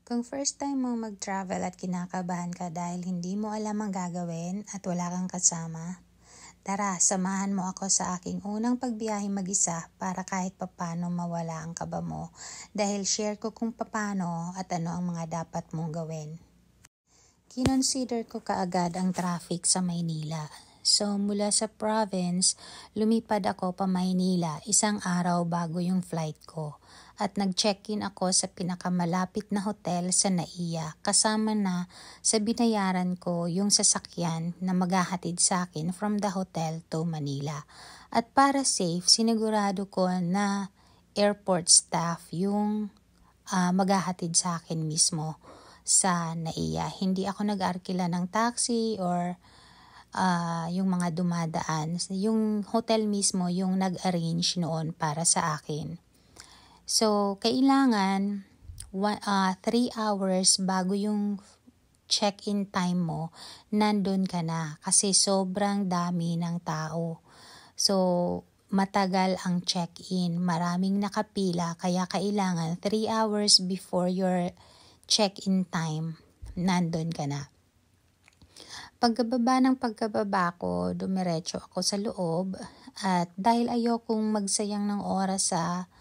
Kung first time mo mag-travel at kinakabahan ka dahil hindi mo alam ang gagawin at wala kang kasama, tara, samahan mo ako sa aking unang pagbiyahe mag-isa para kahit papano mawala ang kaba mo dahil share ko kung papano at ano ang mga dapat mong gawin. Kinonsider ko kaagad ang traffic sa Maynila. So mula sa province, lumipad ako pa Maynila isang araw bago yung flight ko. At nag-check-in ako sa pinakamalapit na hotel sa Naiya kasama na sa binayaran ko yung sasakyan na maghahatid sa akin from the hotel to Manila. At para safe, sinigurado ko na airport staff yung maghahatid sa akin mismo sa Naiya. Hindi ako nag-arkila ng taxi or yung mga dumadaan. Yung hotel mismo yung nag-arrange noon para sa akin. So, kailangan 3 hours bago yung check-in time mo, nandun ka na kasi sobrang dami ng tao. So, matagal ang check-in, maraming nakapila, kaya kailangan 3 hours before your check-in time, nandun ka na. Pagkababa ko, dumiretso ako sa loob at dahil ayokong magsayang ng oras sa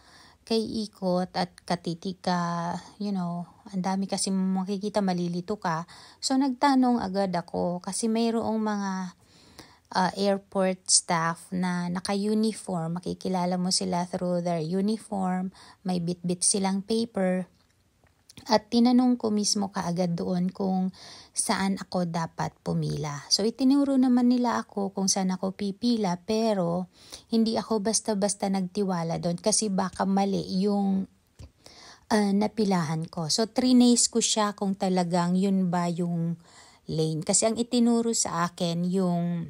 kay ikot at katitika, ang dami kasi makikita, malilito ka. So nagtanong agad ako kasi mayroong mga airport staff na naka-uniform, makikilala mo sila through their uniform, may bit-bit silang paper. At tinanong ko mismo kaagad doon kung saan ako dapat pumila. So itinuro naman nila ako kung saan ako pipila pero hindi ako basta-basta nagtiwala doon kasi baka mali yung napilahan ko. So trinace ko siya kung talagang yun ba yung lane. Kasi ang itinuro sa akin yung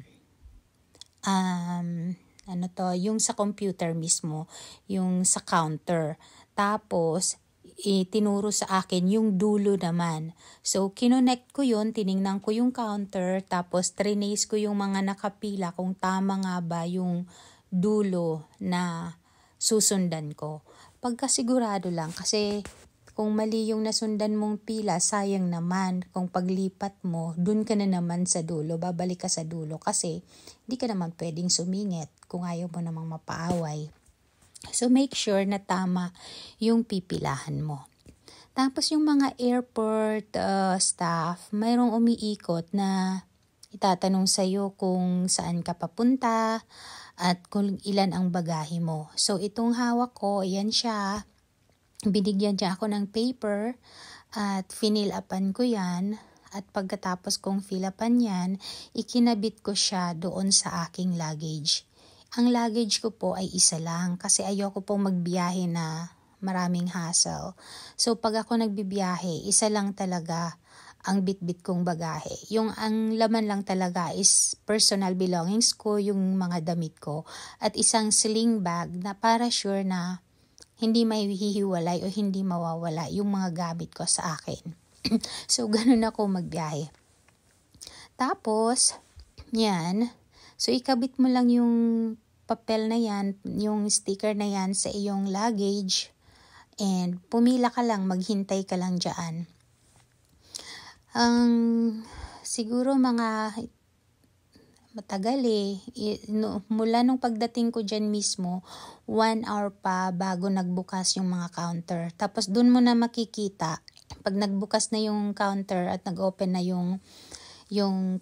yung sa computer mismo, yung sa counter. Tapos itinuro sa akin yung dulo naman. So, kinonect ko yun, tiningnan ko yung counter, tapos trinace ko yung mga nakapila kung tama nga ba yung dulo na susundan ko. Pagkasigurado lang, kasi kung mali yung nasundan mong pila, sayang naman. Kung paglipat mo, dun ka na naman sa dulo, babalik ka sa dulo kasi hindi ka naman pwedeng sumingit kung ayaw mo namang mapaaway. So, make sure na tama yung pipilahan mo. Tapos, yung mga airport staff, mayroong umiikot na itatanong sa'yo kung saan ka papunta at kung ilan ang bagahe mo. So, itong hawak ko, yan siya. Binigyan niya ako ng paper at finilapan ko yan. At pagkatapos kong filapan yan, ikinabit ko siya doon sa aking luggage. Ang luggage ko po ay isa lang kasi ayoko pong magbiyahe na maraming hassle. So pag ako nagbibiyahe, isa lang talaga ang bitbit kong bagahe. Yung ang laman lang talaga is personal belongings ko, yung mga damit ko. At isang sling bag na para sure na hindi may hihiwalay o hindi mawawala yung mga gamit ko sa akin. So ganun ako magbiyahe. Tapos, yan. So, ikabit mo lang yung papel na yan, yung sticker na yan sa iyong luggage and pumila ka lang, maghintay ka lang dyan. Siguro mga matagal mula nung pagdating ko dyan mismo, 1 hour pa bago nagbukas yung mga counter. Tapos dun mo na makikita, pag nagbukas na yung counter at nag-open na yung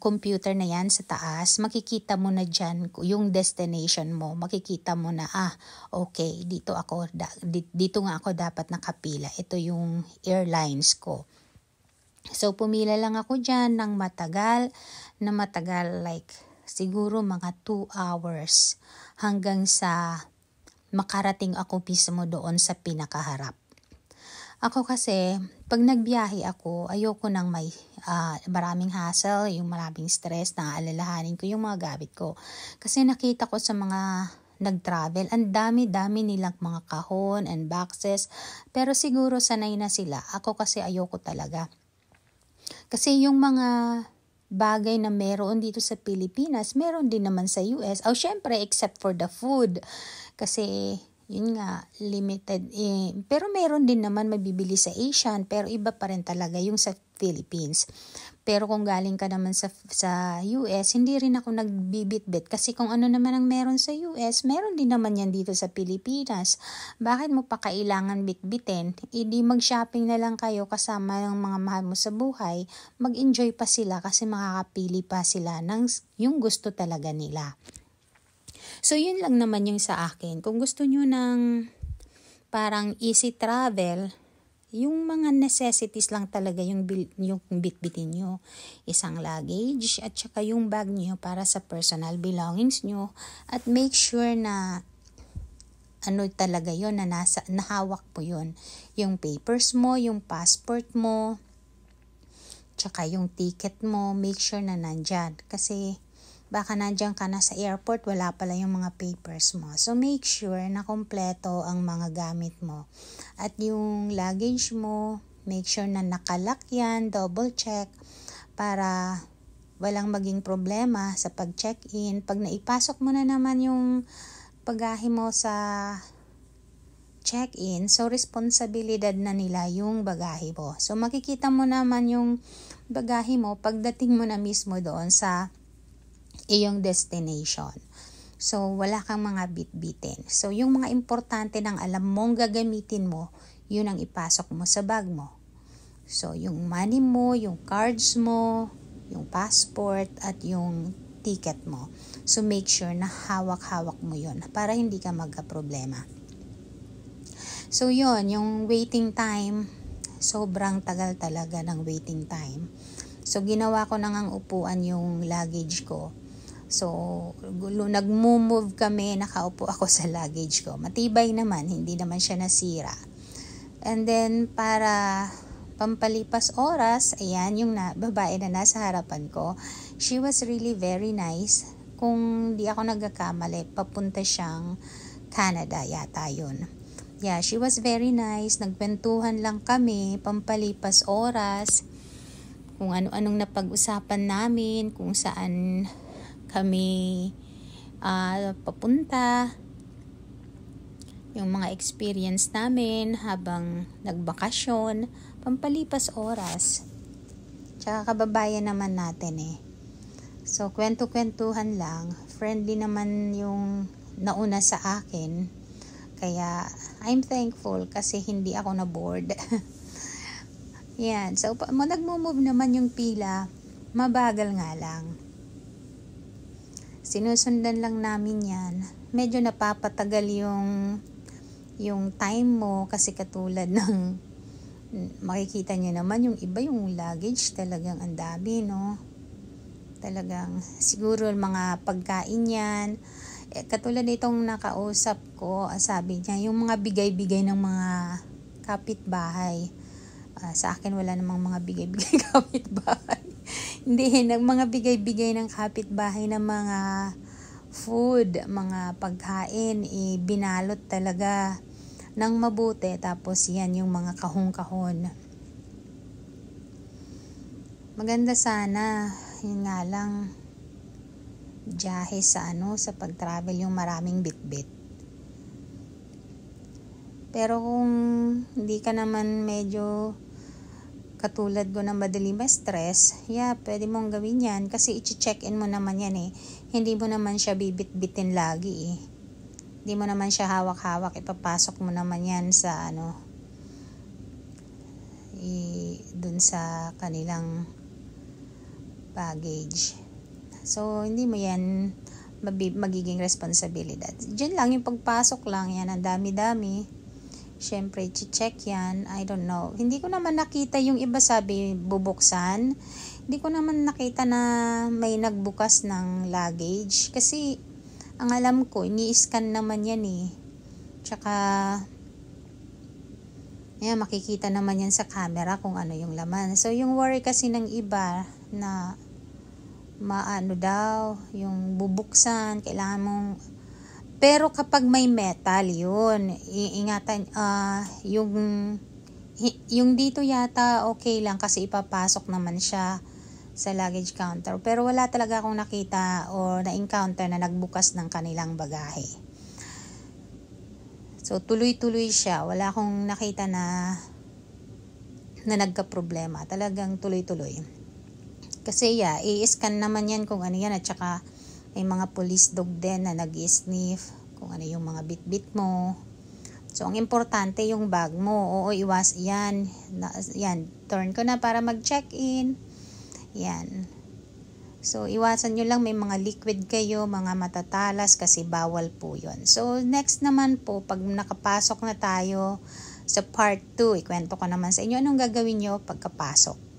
computer na yan sa taas, makikita mo na dyan yung destination mo. Makikita mo na, okay, dito nga ako dapat nakapila. Ito yung airlines ko. So, pumila lang ako dyan ng matagal, like siguro mga 2 hours hanggang sa makarating ako mismo doon sa pinakaharap. Ako kasi, pag nagbiyahe ako, ayoko nang may maraming hassle, yung maraming stress, naaalalahanin ko yung mga gamit ko. Kasi nakita ko sa mga nag-travel, ang dami-dami nilang mga kahon and boxes. Pero siguro sanay na sila. Ako kasi ayoko talaga. Kasi yung mga bagay na meron dito sa Pilipinas, meron din naman sa US. Syempre, except for the food. Kasi yun nga, limited. Pero meron din naman mabibili sa Asian, pero iba pa rin talaga yung sa Philippines. Pero kung galing ka naman sa US, hindi rin ako nagbibitbit kasi kung ano naman ang meron sa US, meron din naman yan dito sa Pilipinas. Bakit mo pa kailangan bitbitin? Hindi mag-shopping na lang kayo kasama ng mga mahal mo sa buhay, mag-enjoy pa sila kasi makakapili pa sila ng yung gusto talaga nila. So, yun lang naman yung sa akin. Kung gusto nyo ng parang easy travel, yung mga necessities lang talaga yung bitbitin nyo. Isang luggage at saka yung bag nyo para sa personal belongings nyo. At make sure na ano talaga yon na nahawak po yon. Yung papers mo, yung passport mo, tsaka yung ticket mo, make sure na nandyan. Kasi baka nandiyan ka na sa airport, wala pala yung mga papers mo. So, make sure na kompleto ang mga gamit mo. At yung luggage mo, make sure na nakalock yan, double check, para walang maging problema sa pag-check-in. Pag naipasok mo na naman yung bagahe mo sa check-in, so responsibilidad na nila yung bagahe mo. So, makikita mo naman yung bagahe mo pagdating mo na mismo doon sa iyong destination. So, wala kang mga bitbitin. So, yung mga importante ng alam mong gagamitin mo, yun ang ipasok mo sa bag mo. So, yung money mo, yung cards mo, yung passport, at yung ticket mo. So, make sure na hawak-hawak mo yun para hindi ka magka-problema. So, yun, yung waiting time, sobrang tagal talaga ng waiting time. So, ginawa ko na ngang upuan yung luggage ko. So, nag-move kami, nakaupo ako sa luggage ko. Matibay naman, hindi naman siya nasira. And then, para pampalipas oras, ayan, yung babae na nasa harapan ko, she was really very nice. Kung di ako nagkakamali, papunta siyang Canada yata yun. Yeah, she was very nice. Nagkwentuhan lang kami, pampalipas oras, kung ano-anong napag-usapan namin, kung saan kami papunta, yung mga experience namin habang nagbakasyon, pampalipas oras. Tsaka kababayan naman natin eh. So, kwento-kwentuhan lang. Friendly naman yung nauna sa akin. Kaya, I'm thankful kasi hindi ako na-bored. Yan. So, nagmo-move naman yung pila. Mabagal nga lang. Sinusundan lang namin yan. Medyo napapatagal yung time mo kasi katulad ng makikita nyo naman yung iba yung luggage talagang ang dami, no? Talagang siguro mga pagkain yan. Katulad itong nakausap ko, sabi niya yung mga bigay-bigay ng mga kapitbahay. Sa akin wala namang mga bigay-bigay kapitbahay. Hindi, mga bigay-bigay ng kapitbahay ng mga food, mga pagkain, binalot talaga ng mabuti. Tapos yan yung mga kahon-kahon. Maganda sana, yun nga lang, biyahe sa sa pag-travel yung maraming bitbit. Pero kung hindi ka naman medyo katulad ko na madali ma-stress, pwede mong gawin yan kasi i-check-in mo naman yan eh. Hindi mo naman siya bibit-bitin lagi eh. Hindi mo naman siya hawak-hawak, ipapasok mo naman yan sa dun sa kanilang baggage. So, hindi mo yan magiging responsibilidad. Diyan lang yung pagpasok lang yan, ang dami-dami. Siyempre, check yan. I don't know. Hindi ko naman nakita yung iba sabi bubuksan. Hindi ko naman nakita na may nagbukas ng luggage. Kasi, ang alam ko, ini-scan naman yan eh. Tsaka, makikita naman yan sa camera kung ano yung laman. So, yung worry kasi ng iba na daw, yung bubuksan, kailangan mong. Pero kapag may metal, yun, iingatan, yung dito yata okay lang kasi ipapasok naman siya sa luggage counter. Pero wala talaga akong nakita o na-encounter na nagbukas ng kanilang bagahe. So, tuloy-tuloy siya. Wala akong nakita na nagka-problema. Talagang tuloy-tuloy. Kasi i-scan naman yan kung ano yan. At saka may mga police dog din na nag-sniff kung ano yung mga bit-bit mo. So, ang importante yung bag mo. Oo, iwas yan. Yan, turn ko na para mag-check-in. Yan. So, iwasan nyo lang may mga liquid kayo, mga matatalas kasi bawal po yun. So, next naman po, pag nakapasok na tayo sa part 2, ikwento ko naman sa inyo anong gagawin nyo pagkapasok.